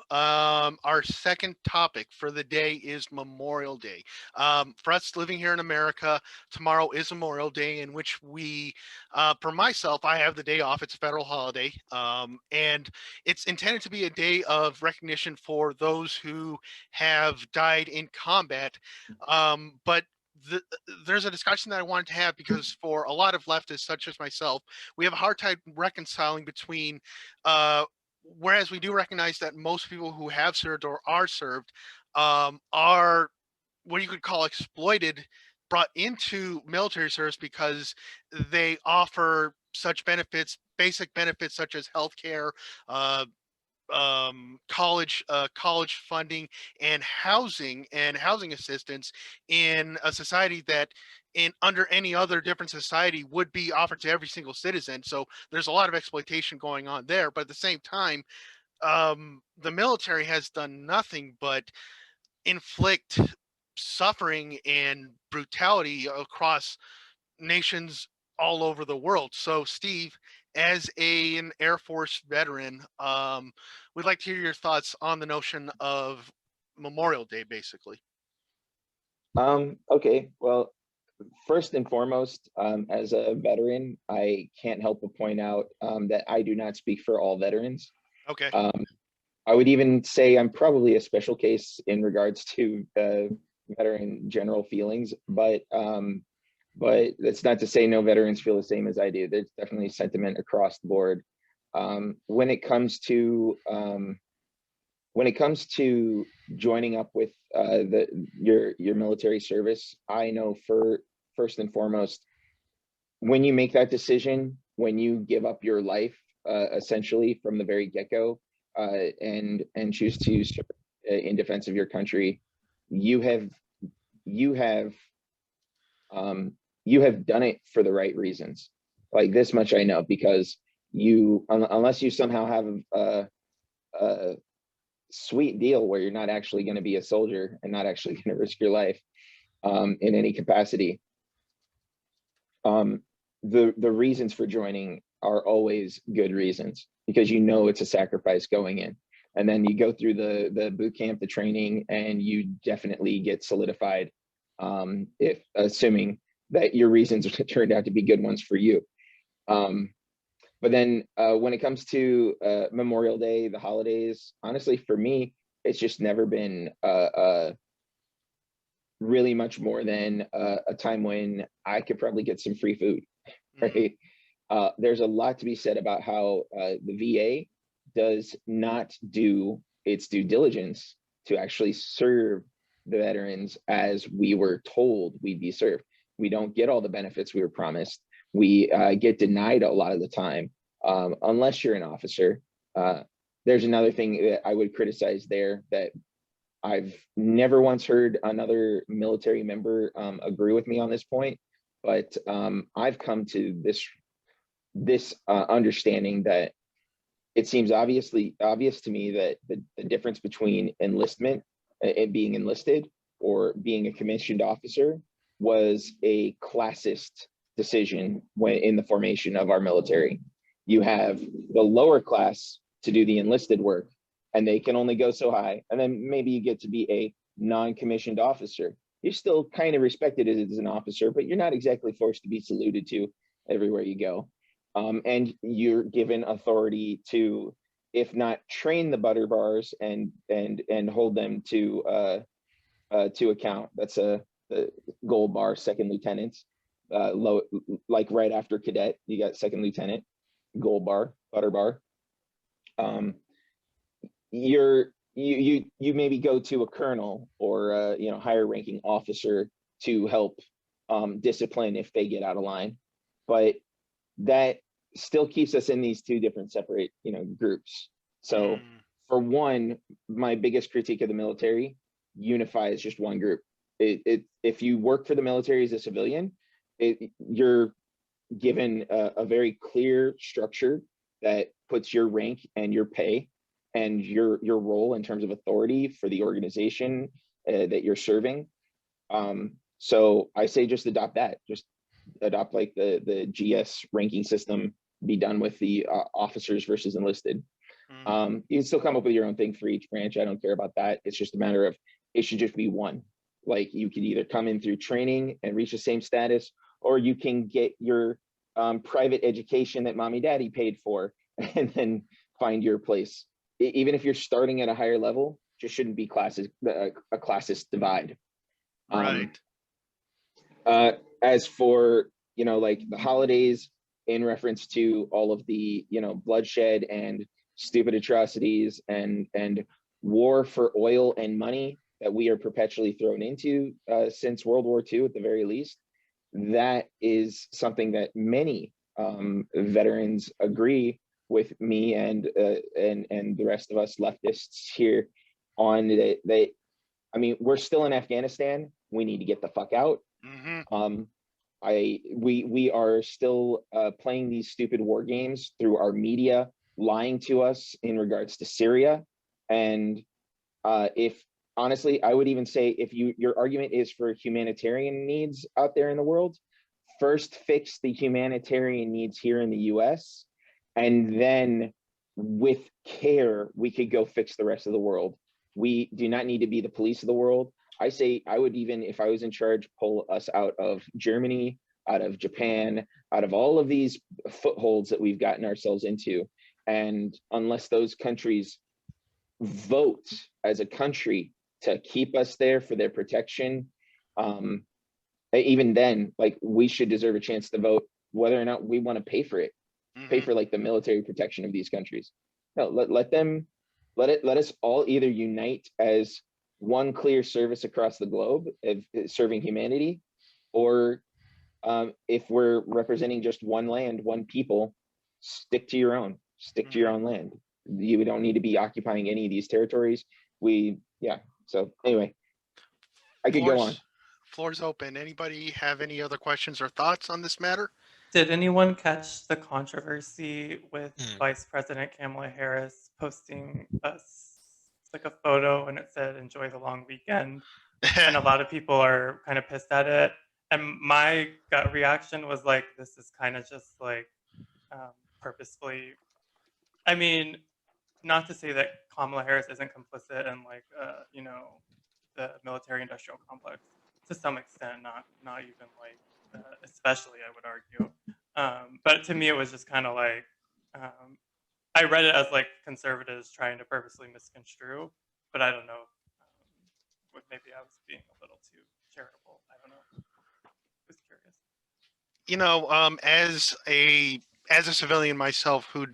Our second topic for the day is Memorial Day. For us living here in America, tomorrow is Memorial Day, in which for myself, I have the day off. It's a federal holiday, and it's intended to be a day of recognition for those who have died in combat. But the, there's a discussion that I wanted to have because for a lot of leftists, such as myself, we have a hard time reconciling between uh, whereas we do recognize that most people who have served or are served are what you could call exploited, brought into military service because they offer such benefits, basic benefits such as healthcare, uh, college funding, and housing assistance in a society that in under any other different society would be offered to every single citizen. So there's a lot of exploitation going on there, but at the same time, the military has done nothing but inflict suffering and brutality across nations all over the world. So, Steve, as an Air Force veteran, we'd like to hear your thoughts on the notion of Memorial Day, basically. Okay, well, first and foremost, as a veteran, I can't help but point out that I do not speak for all veterans. Okay. Um, I would even say I'm probably a special case in regards to veteran general feelings, but that's not to say no veterans feel the same as I do. There's definitely sentiment across the board. When it comes to joining up with your military service, I know for first and foremost, when you make that decision, when you give up your life essentially from the very get-go, and choose to serve in defense of your country, you have you have you have done it for the right reasons. Like, this much I know, because unless you somehow have a sweet deal where you're not actually going to be a soldier and not actually going to risk your life in any capacity, the reasons for joining are always good reasons, because you know it's a sacrifice going in, and then you go through the boot camp, the training, and you definitely get solidified, if assuming that your reasons turned out to be good ones for you. But then when it comes to Memorial Day, the holidays, honestly, for me, it's just never been really much more than a time when I could probably get some free food, right? There's a lot to be said about how the VA does not do its due diligence to actually serve the veterans as we were told we'd be served. We don't get all the benefits we were promised. We get denied a lot of the time, unless you're an officer. There's another thing that I would criticize there, that I've never once heard another military member agree with me on this point, but I've come to this understanding that it seems obvious to me that the difference between enlistment and being enlisted or being a commissioned officer was a classist decision when in the formation of our military. You have the lower class to do the enlisted work, and they can only go so high. And then maybe you get to be a non-commissioned officer. You're still kind of respected as an officer, but you're not exactly forced to be saluted to everywhere you go. And you're given authority to, if not train the butter bars and hold them to account. That's a gold bar, second lieutenant. Low, like right after cadet, you got second lieutenant, gold bar, butter bar. You maybe go to a colonel or higher ranking officer to help discipline if they get out of line, but that still keeps us in these two different separate groups. So for one, my biggest critique of the military, unify as just one group. If you work for the military as a civilian, you're given a very clear structure that puts your rank and your pay and your role in terms of authority for the organization that you're serving. So I say just adopt that. Just adopt like the GS ranking system. Be done with the officers versus enlisted. Hmm. You can still come up with your own thing for each branch. I don't care about that. It's just a matter of it should just be one. Like you can either come in through training and reach the same status, or you can get your private education that mommy daddy paid for and then find your place. Even if you're starting at a higher level, just shouldn't be classes a classist divide. Um, Right. as for like the holidays, in reference to all of the bloodshed and stupid atrocities and war for oil and money that we are perpetually thrown into since World War II at the very least, that is something that many veterans agree with me and the rest of us leftists here on. They I mean, we're still in Afghanistan. We need to get the fuck out. Hmm. Um, we are still playing these stupid war games through our media, lying to us in regards to Syria. And if honestly, I would even say if your argument is for humanitarian needs out there in the world, first fix the humanitarian needs here in the US, and then with care, we could go fix the rest of the world. We do not need to be the police of the world. I say I would even, if I was in charge, pull us out of Germany, out of Japan, out of all of these footholds that we've gotten ourselves into. And unless those countries vote as a country to keep us there for their protection, um, even then, like we should deserve a chance to vote whether or not we want to pay Hmm. for like the military protection of these countries. No, let them let us all either unite as one clear service across the globe of serving humanity, or if we're representing just one land, one people, stick to your Hmm. own land. You don't need to be occupying any of these territories. Yeah. So anyway, I could go on. Floors, floors open. Anybody have any other questions or thoughts on this matter? Did anyone catch the controversy with Hmm. Vice President Kamala Harris posting us like a photo and it said "Enjoy the long weekend," and a lot of people are kind of pissed at it. And my gut reaction was like, "This is kind of just like purposefully." I mean, not to say that Kamala Harris isn't complicit in like the military-industrial complex to some extent, not even like especially I would argue. But to me, it was just kind of like um, I read it as like conservatives trying to purposely misconstrue, but I don't know. Maybe I was being a little too charitable. I don't know. I was curious. As a civilian myself, who,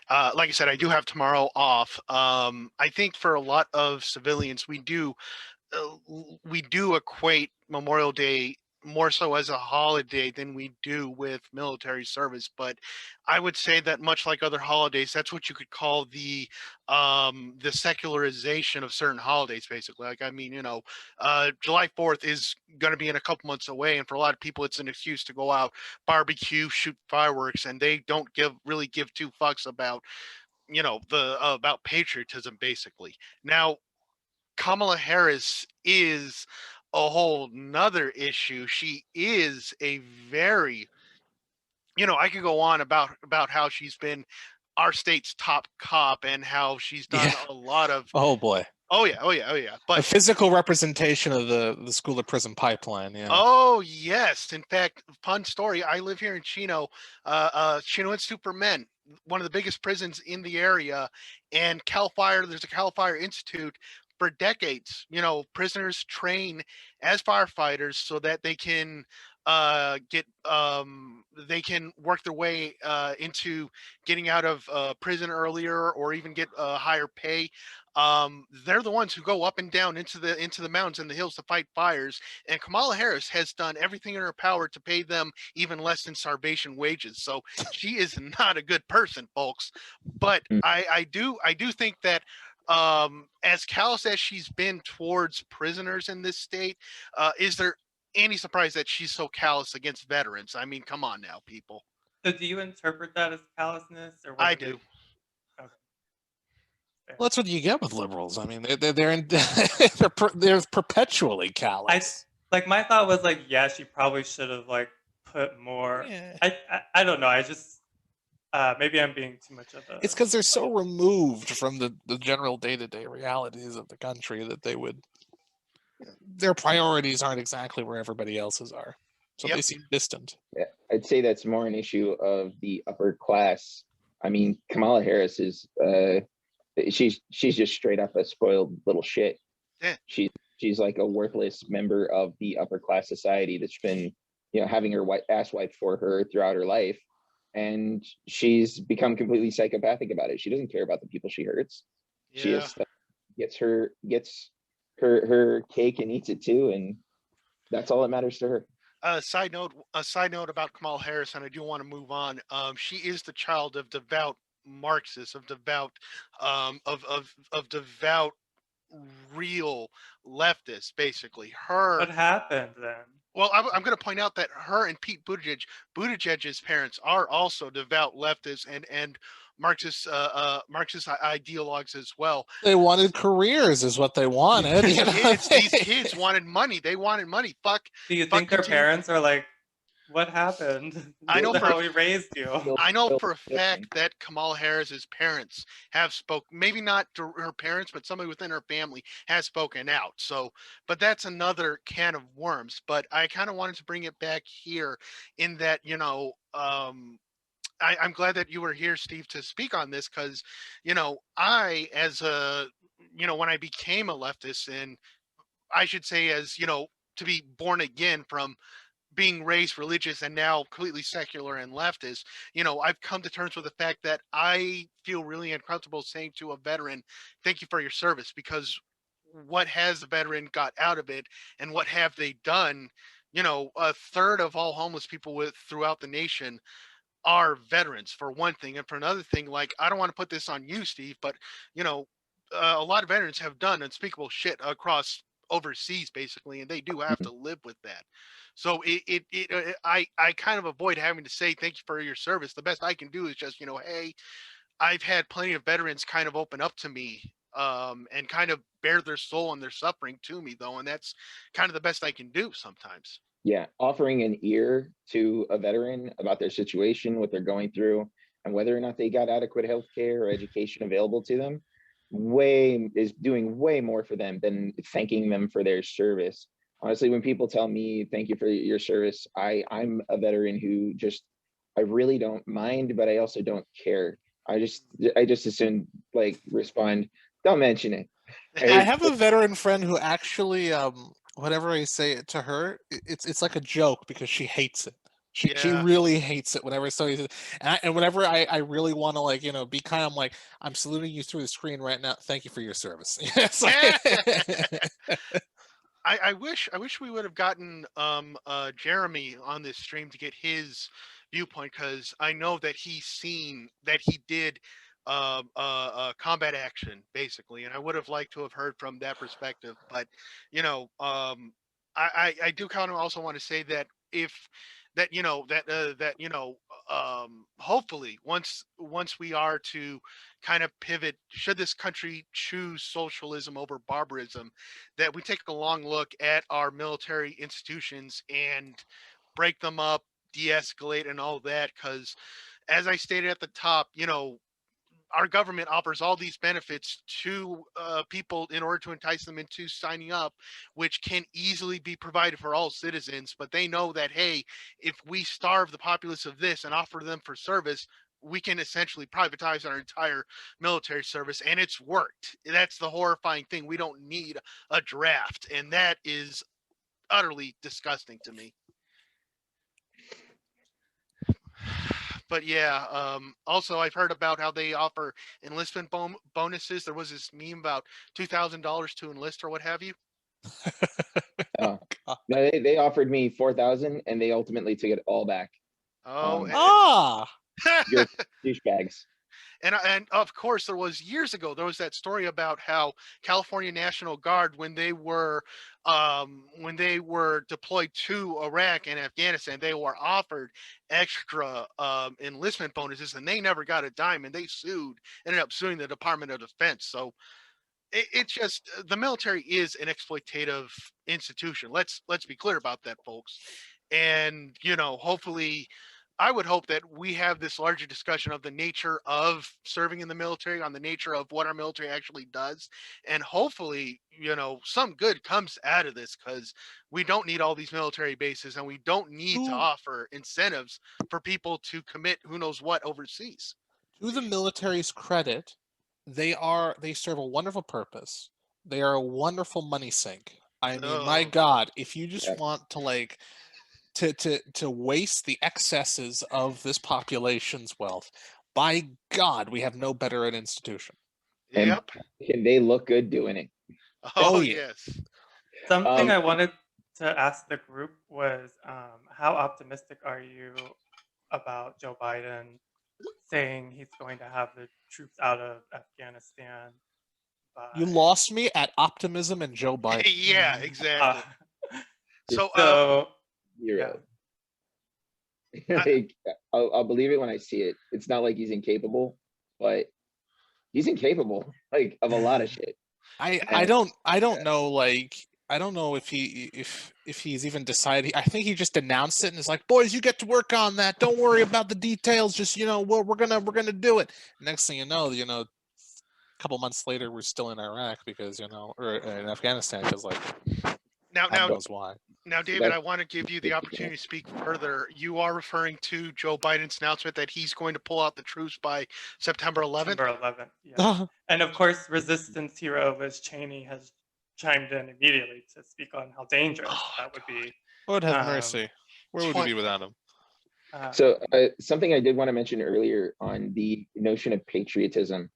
like I said, I do have tomorrow off. I think for a lot of civilians, we do equate Memorial Day more so as a holiday than we do with military service. But I would say that much like other holidays, that's what you could call the secularization of certain holidays, basically. Like I mean, July 4th is going to be in a couple months away, and for a lot of people, it's an excuse to go out, barbecue, shoot fireworks, and they don't give two fucks about the about patriotism, basically. Now, Kamala Harris is a whole nother issue. She is a very, I could go on about how she's been our state's top cop and how she's done Yeah. a lot of. Oh boy. Oh yeah, oh yeah, oh yeah. A But physical representation of the school to prison pipeline. Yeah. oh yes, in fact, fun story. I live here in Chino, Chino Institute for Men, one of the biggest prisons in the area, and Cal Fire. There's a Cal Fire Institute. For decades, prisoners train as firefighters so that they can work their way into getting out of prison earlier or even get higher pay. They're the ones who go up and down into the mountains and the hills to fight fires, and Kamala Harris has done everything in her power to pay them even less than starvation wages. So she is not a good person, folks. But Mm. I do think that as callous as she's been towards prisoners in this state, is there any surprise that she's so callous against veterans? I mean, come on now, people. So do you interpret that as callousness, or what I are they? do. Okay, fair. Well, that's what you get with liberals. I mean, they're in, they're perpetually I callous. like my thought was like, yeah, she probably should have like put more. Yeah. I don't know. I just Maybe I'm being too much of a. It's because they're so removed from the general day-to-day realities of the country that their priorities aren't exactly where everybody else's are. So Yep. they seem distant. Yeah, I'd say that's more an issue of the upper class. I mean, Kamala Harris is she's just straight up a spoiled little shit. Yeah. She's like a worthless member of the upper class society that's been, having her ass wiped for her throughout her life, and she's become completely psychopathic about it. She doesn't care about the people she hurts. She Yeah. just gets her cake and eats it too, and that's all that matters to her. A side note about Kamala Harris, and I do want to move on. She is the child of devout Marxists, of devout, of devout, real leftists. Basically, her. What happened then? Well, I'm going to point out that her and Pete Buttigieg's parents are also devout leftists and Marxist ideologues as well. They wanted careers, is what they wanted. These kids wanted money. They wanted money. Fuck. Do you fuck think their continue- parents are like, what happened? I know This is for how we raised you. I know for a fact that Kamala Harris's parents have maybe not to her parents, but somebody within her family has spoken out. So, but that's another can of worms. But I kind of wanted to bring it back here in that, I'm glad that you were here, Steve, to speak on this because, I, when I became a leftist, and I should say, as, to be born again from being raised religious and now completely secular and leftist, I've come to terms with the fact that I feel really uncomfortable saying to a veteran, thank you for your service, because what has the veteran got out of it and what have they done? A third of all homeless people throughout the nation are veterans, for one thing. And for another thing, like, I don't want to put this on you, Steve, but, a lot of veterans have done unspeakable shit across overseas, basically, and they do have to live with that. So I kind of avoid having to say thank you for your service. The best I can do is just, hey, I've had plenty of veterans kind of open up to me, and kind of bare their soul and their suffering to me, though, and that's kind of the best I can do sometimes. Yeah, offering an ear to a veteran about their situation, what they're going through, and whether or not they got adequate health care or education available to them, is doing way more for them than thanking them for their service. Honestly, when people tell me thank you for your service, I'm a veteran who I really don't mind, but I also don't care. I just as soon like respond, don't mention it. I have a veteran friend who actually, whenever I say it to her, it's like a joke because she hates it. She Yeah. really hates it whenever somebody says, and whenever I really want to be kind of like, I'm saluting you through the screen right now. Thank you for your service. It's like- I wish we would have gotten Jeremy on this stream to get his viewpoint, because I know that he did combat action, basically, and I would have liked to have heard from that perspective. But I do kind of also want to say that if that hopefully once we are to kind of pivot, should this country choose socialism over barbarism, that we take a long look at our military institutions and break them up, de-escalate, and all that. Because, as I stated at the top, our government offers all these benefits to people in order to entice them into signing up, which can easily be provided for all citizens. But they know that, hey, if we starve the populace of this and offer them for service, we can essentially privatize our entire military service, and it's worked. That's the horrifying thing. We don't need a draft, and that is utterly disgusting to me. But yeah, also I've heard about how they offer enlistment bonuses. There was this meme about $2,000 to enlist or what have you. No, they offered me 4,000 and they ultimately took it all back. Oh, Your douchebags. And of course, there was years ago, there was that story about how California National Guard, when they were deployed to Iraq and Afghanistan, they were offered extra enlistment bonuses, and they never got a dime, and they ended up suing the Department of Defense. So it's just, the military is an exploitative institution. Let's be clear about that, folks. And hopefully I would hope that we have this larger discussion of the nature of serving in the military, on the nature of what our military actually does, and hopefully, some good comes out of this, because we don't need all these military bases, and we don't need to To offer incentives for people to commit who knows what overseas. to the military's credit, they serve a wonderful purpose. They are a wonderful money sink. I mean, my Oh, God, if you just Yeah. want to like to waste the excesses of this population's wealth, by God, we have no better an institution. And yep. can they look good doing it? Oh, Oh, yeah. yes. Something Um, I wanted to ask the group was, how optimistic are you about Joe Biden saying he's going to have the troops out of Afghanistan You by? lost me at optimism and Joe Biden. Yeah, Uh, exactly. So, so Zero. I- Like, I'll believe it when I see it. It's not like he's incapable, but he's incapable, like, of a lot of shit. I And don't know, like I don't know if he's even decided. I think he just announced it and is like, boys, you get to work on that. Don't worry about the details. Just we're gonna do it. Next thing a couple months later we're still in Iraq because or in Afghanistan because like now, God now, knows why. now, David, I want to give you the opportunity to speak further. You are referring to Joe Biden's announcement that he's going to pull out the troops by September 11th. September 11th, yeah. And of course, resistance hero Liz Cheney has chimed in immediately to speak on how dangerous Oh, that would be. Lord have Um, mercy. Where would we be without him? so something I did want to mention earlier on the notion of patriotism.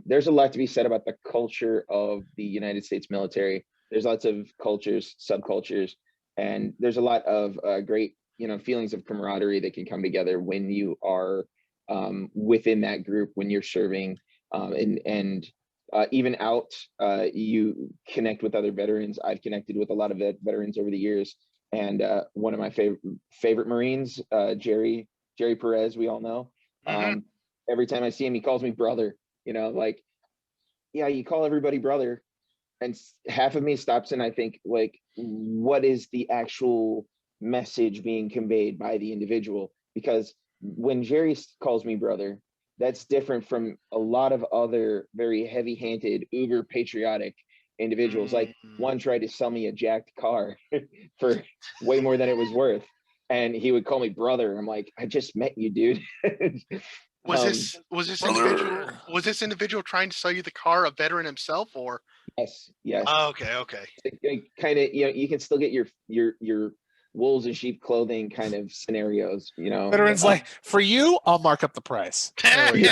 There's a lot to be said about the culture of the United States military. There's lots of cultures, subcultures, and there's a lot of great, feelings of camaraderie that can come together when you are within that group, when you're serving, and even out, you connect with other veterans. I've connected with a lot of veterans over the years, and one of my favorite Marines, Jerry Perez, we all know. Mhm. Every time I see him, he calls me brother. Like, yeah, you call everybody brother, and half of me stops and I think, like, what is the actual message being conveyed by the individual? Because when Jerry calls me brother, that's different from a lot of other very heavy-handed, uber patriotic individuals. Like, one tried to sell me a jacked car for way more than it was worth, and he would call me brother. I'm like, I just met you, dude. Was this individual trying to sell you the car, a veteran himself, or? Yes. Oh, okay. Kind of, you can still get your wolves and sheep clothing kind of scenarios, Veterans like, for you, I'll mark up the price. There we go.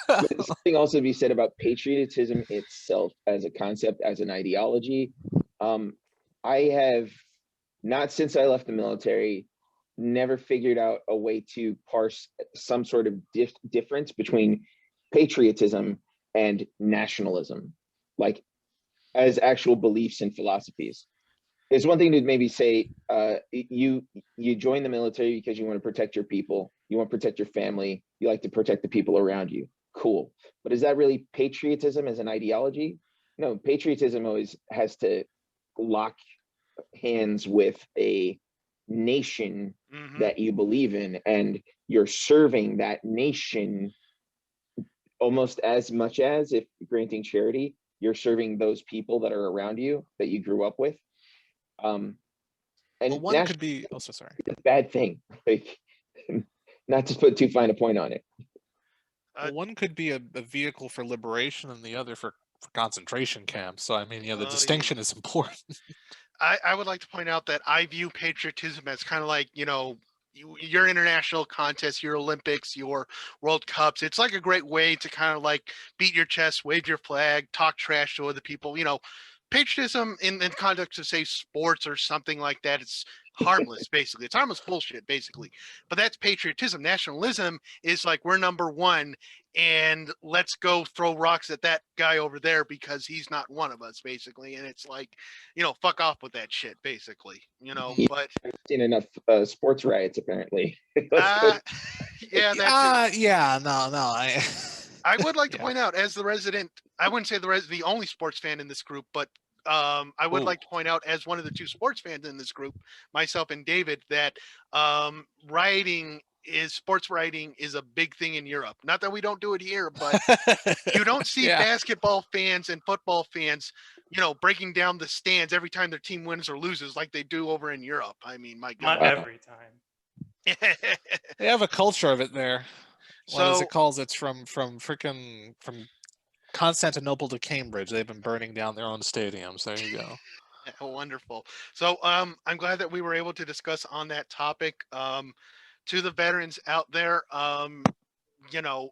But there's something also to be said about patriotism itself as a concept, as an ideology. I have, not since I left the military, never figured out a way to parse some sort of difference between patriotism and nationalism, like, as actual beliefs and philosophies. It's one thing to maybe say, you join the military because you want to protect your people, you want to protect your family, you like to protect the people around you. Cool. But is that really patriotism as an ideology? No, patriotism always has to lock hands with a nation Mhm. that you believe in, and you're serving that nation almost as much as if granting charity, you're serving those people that are around you that you grew up with. And Well, one could be also sorry. a bad thing, like, not to put too fine a point on it. Well, one could be a vehicle for liberation and the other for concentration camps. So I mean, the distinction is important. I would like to point out that I view patriotism as kind of like, your international contests, your Olympics, your World Cups. It's like a great way to kind of like beat your chest, wave your flag, talk trash to other people. Patriotism in the context of, say, sports or something like that, it's harmless, basically. It's harmless bullshit, basically. But that's patriotism. Nationalism is like, we're number one, and let's go throw rocks at that guy over there because he's not one of us, basically. And it's like, fuck off with that shit, basically. But I've seen enough sports riots, apparently. yeah, that's yeah, no, I would like to Yeah. point out, as the resident, I wouldn't say the only sports fan in this group, but I would Ooh. like to point out, as one of the two sports fans in this group, myself and David, that sports writing is a big thing in Europe. Not that we don't do it here, but you don't see Yeah. basketball fans and football fans, breaking down the stands every time their team wins or loses like they do over in Europe. I mean, my Not God. every time. They have a culture of it there. What is So it called? It's from Constantinople to Cambridge. They've been burning down their own stadiums. There you go. wonderful. So I'm glad that we were able to discuss on that topic. To the veterans out there, you know,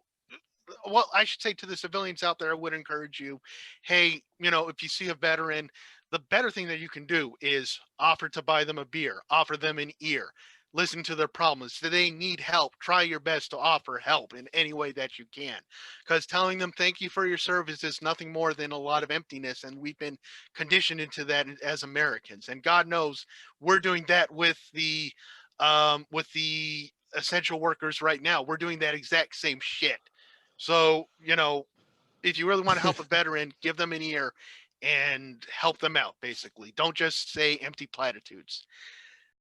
well, I should say to the civilians out there, I would encourage you, hey, if you see a veteran, the better thing that you can do is offer to buy them a beer, offer them an ear, listen to their problems. Do they need help? Try your best to offer help in any way that you can. Because telling them thank you for your service is nothing more than a lot of emptiness. And we've been conditioned into that as Americans. And God knows we're doing that with the essential workers right now. We're doing that exact same shit. So, if you really want to help a veteran, give them an ear and help them out, basically. Don't just say empty platitudes.